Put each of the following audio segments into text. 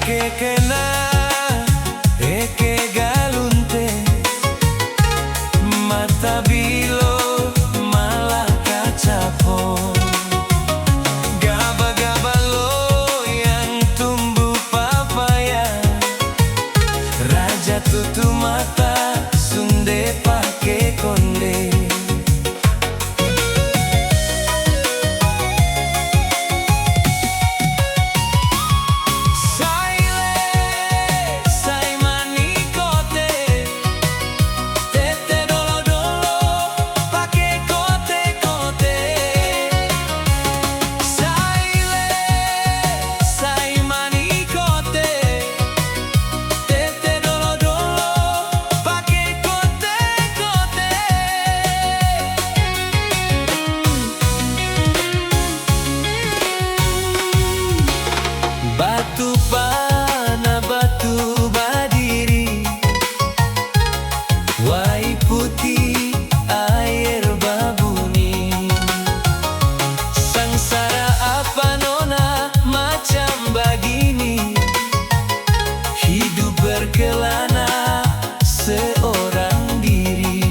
Eke kena, eke galunte, mata bilo malah kacapo. Gaba-gaba lo yang tumbuh papaya, raja tutup mata, sunde pake konde. Batu pana batu badiri, wai putih air babuni. Sengsara apa nona macam begini, hidup berkelana seorang diri.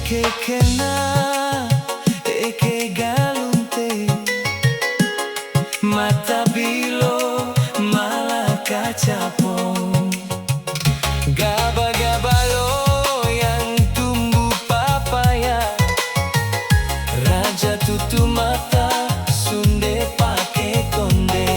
Eke kena, eke galunte, mata bilo malah kacapo. Gaba-gaba lo yang tumbuh papaya, raja tutup mata, sunde pake konde.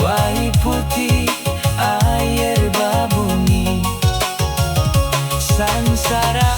Wai putih air babuni, sengsara